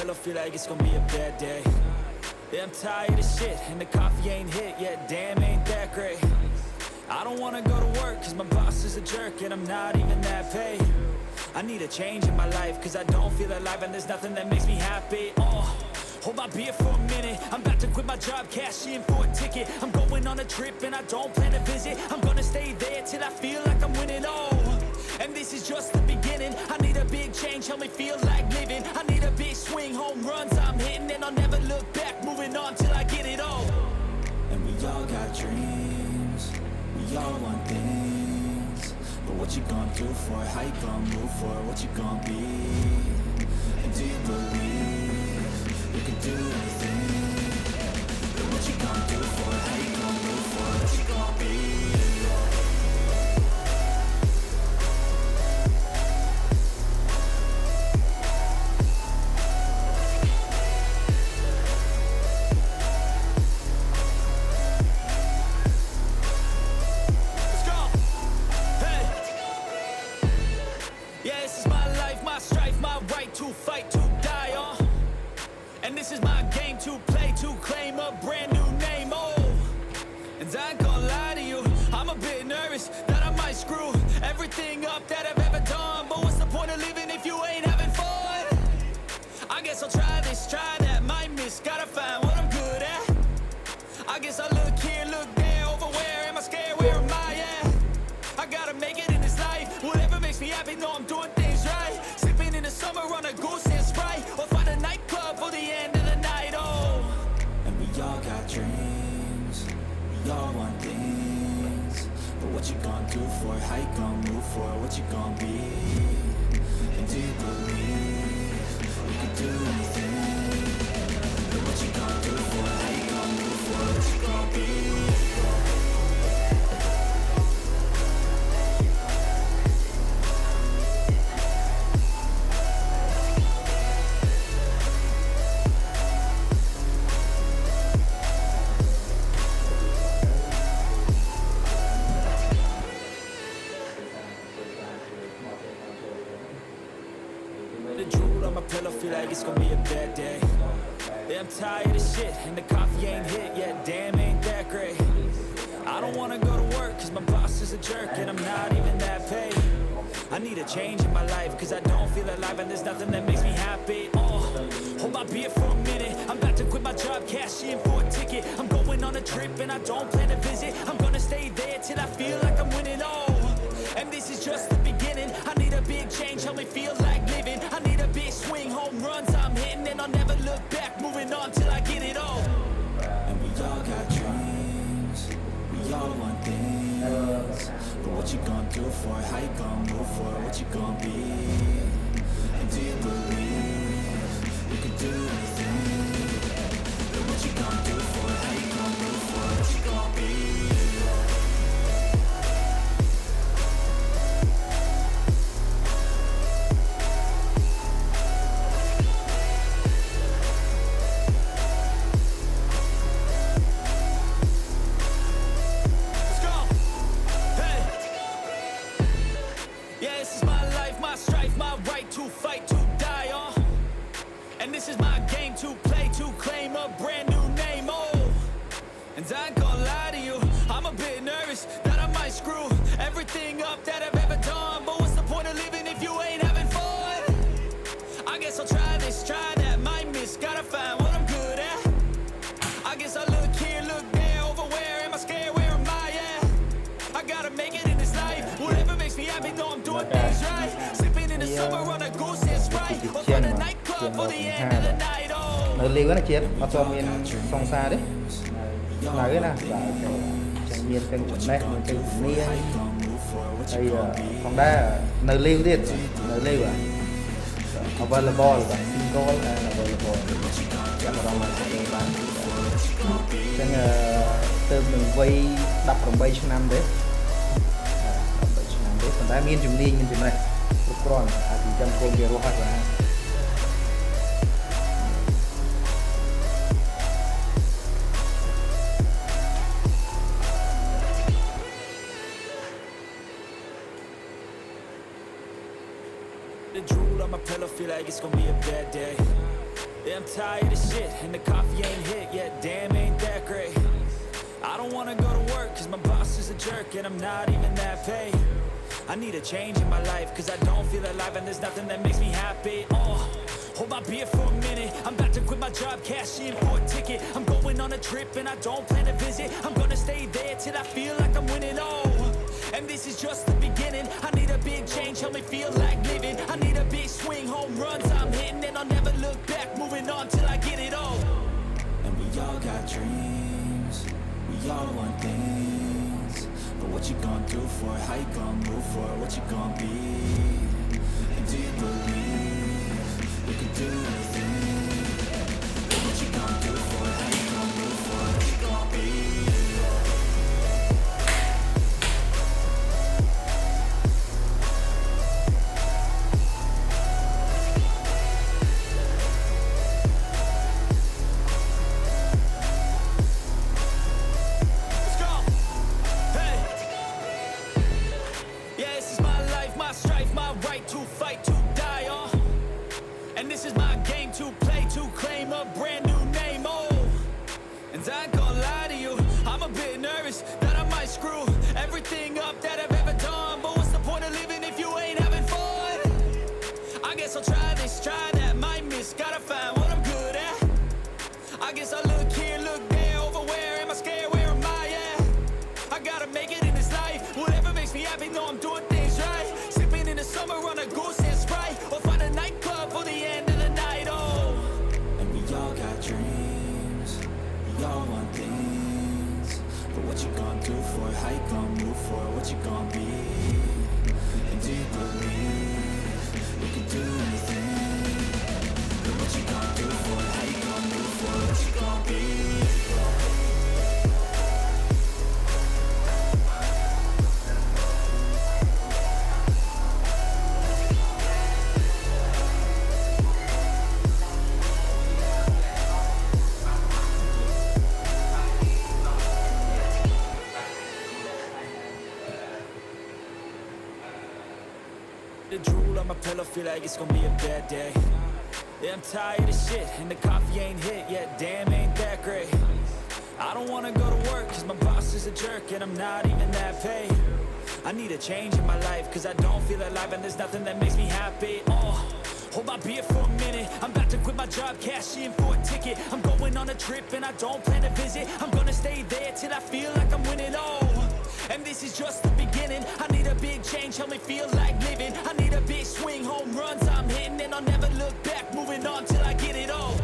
pillow, feel like it's gonna be a bad day. Yeah, I'm tired of shit, and the coffee ain't hit yet, damn, ain't that great. I don't wanna go to work, cause my boss is a jerk, and I'm not even that paid. I need a change in my life, cause I don't feel alive, and there's nothing that makes me happy. Hold my beer for a minute, I'm about to quit my job, cash in for a ticket. I'm going on a trip, and I don't plan to visit. I'm gonna stay there till I feel like I'm winning, and this is just the beginning. I need a big change, help me feel like living. I need a big swing, home runs I'm hitting, and I'll never look back, moving on till I get it all. And we all got dreams, we all want things, but what you gonna do for it? How you gonna move for it? What you gonna be? And do you believe you can do anything? But what you gonna do for it? How you gonna move for it? What you gonna be? To fight, to die on, and this is my game to play, to claim a brand new name, and I ain't gonna lie to you, I'm a bit nervous that I might screw everything up that I've ever done, but what's the point of living if you ain't having fun? I guess I'll try this, try that, might miss, gotta find what I'm good at. I guess I look here, look there, over where am I scared, where am I at? I gotta make it in this life, whatever makes me happy, know I'm doing things right. In the summer on a goose and Sprite, or find a nightclub for the end of the night, And we all got dreams, we all want things, but what you gonna do for it? How you gonna move for it? What you gonna be? And do you believe you can do anything? But what you gonna do for it? How you gonna move for it? What you gonna be? Feel like it's gonna be a bad day. Yeah, I'm tired of shit, and the coffee ain't hit yet, damn, ain't that great. I don't wanna go to work, cause my boss is a jerk, and I'm not even that paid. I need a change in my life, cause I don't feel alive, and there's nothing that makes me happy. Hold my beer for a minute, I'm about to quit my job, cash in for a ticket. I'm going on a trip, and I don't plan to visit. I'm gonna stay there till I feel like I'm winning, and this is just the beginning. I need a big change, help me feel like living. I need a big swing, home runs I'm hitting, and I'll never look back, moving on till I get it all. And we all got dreams, we all want things, but what you gonna do for it? How you gonna move for it? What you gonna be? And do you believe you can do anything? But what you gonna do for it? How you gonna move for it? What you gonna be? To fight, to die on, and this is my game to play, to claim a brand new name, and I ain't gonna lie to you, I'm a bit nervous that I might screw everything up that I've ever done, but what's the point of living if you ain't having fun? I guess I'll try this, try that, might miss, gotta find what I'm good at. I guess I look here, look there, over where am I scared, where am I at? I gotta make it in this life, whatever makes me happy, know I'm doing things right. Nơi liều nó chết, mà cho miền sông xa đấy, là cái nào, chẳng miền kênh chuẩn này, miền kênh chuẩn nia, đây còn đa nơi liềuទៀត, nơi liều à, available và single available, chẳng có đâu mà sẽ bán, chẳng từ mình quay đập đồng bay cho năm đấy, còn đa miền chuẩn nia miền chuẩn này. Kron, hati jam kau biar rohat lah. The drool on my pillow, feel like it's gonna be a bad day. Yeah, I'm tired of shit, and the coffee ain't hit yet. Damn, ain't that great. I don't wanna go to work, cause my boss is a jerk, and I'm not even that paid. I need a change in my life, cause I don't feel alive, and there's nothing that makes me happy. Hold my beer for a minute. I'm about to quit my job, cash in for a ticket. I'm going on a trip and I don't plan to visit. I'm gonna stay there till I feel like I'm winning. And this is just the beginning. I need a big change, help me feel like living. I need a big swing, home runs I'm hitting, and I'll never look back, moving on till I get it all. And we all got dreams, we all want things. But what you gonna do for it? How you gonna move for it? What you gonna be? And do you believe you can do anything? But what you gonna do for it? How you gonna move for it? What you gonna be? The drool on my pillow, feel like it's gonna be a bad day. Yeah, I'm tired of shit, and the coffee ain't hit yet. Damn, ain't that great. I don't wanna go to work, cause my boss is a jerk, and I'm not even that paid. I need a change in my life, cause I don't feel alive, and there's nothing that makes me happy. Hold my beer for a minute. I'm about to quit my job, cash in for a ticket. I'm going on a trip and I don't plan to visit. I'm gonna stay there till I feel like I'm winning. And this is just the beginning. I need a big change, help me feel like living. I need a big swing, home runs I'm hitting, and I'll never look back, moving on till I get it all.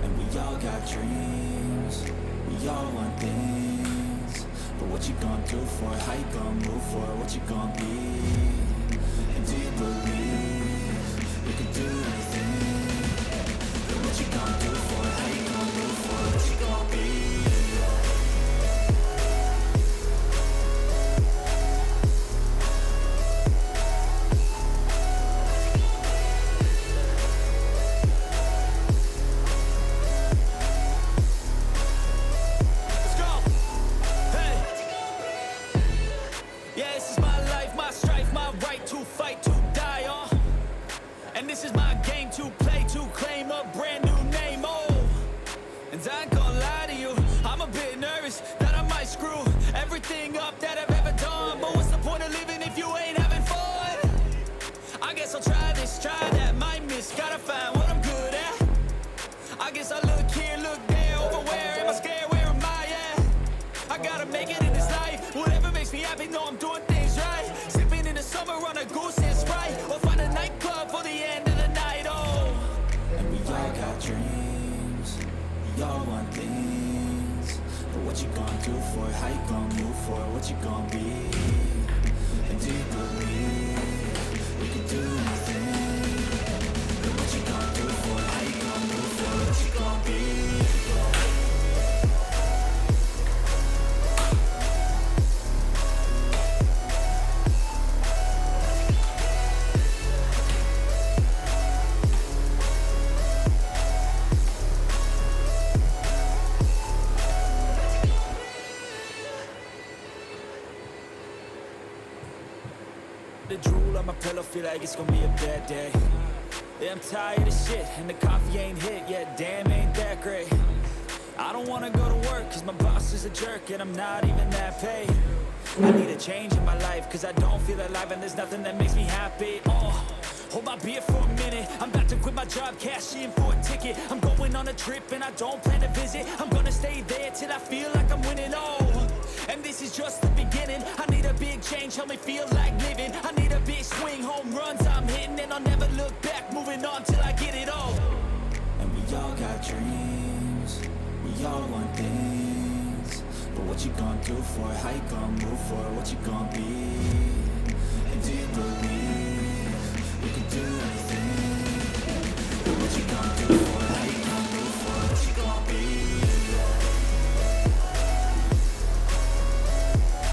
And we all got dreams, we all want things. But what you gonna do for it? How you gonna move for it? What you gonna be? And do you believe you can do anything? But what you gonna do for it? How you gonna move for it? What you gonna be? The drool on my pillow, feel like it's gonna be a bad day. Yeah, I'm tired of shit, and the coffee ain't hit yet. Damn, ain't that great. I don't wanna go to work, cause my boss is a jerk, and I'm not even that paid. I need a change in my life, cause I don't feel alive, and there's nothing that makes me happy. Oh, hold my beer for a minute. I'm about to quit my job, cash in for a ticket. I'm going on a trip, and I don't plan to visit. I'm gonna stay there till I feel like I'm winning. Oh, and this is just the beginning. I need a big change, help me feel like living. I need a big swing, home runs I'm hitting, and I'll never look back, moving on till I get it all. And we all got dreams, we all want things, but what you gonna do for it? How you gonna move for it? What you gonna be? And do you believe you can do anything?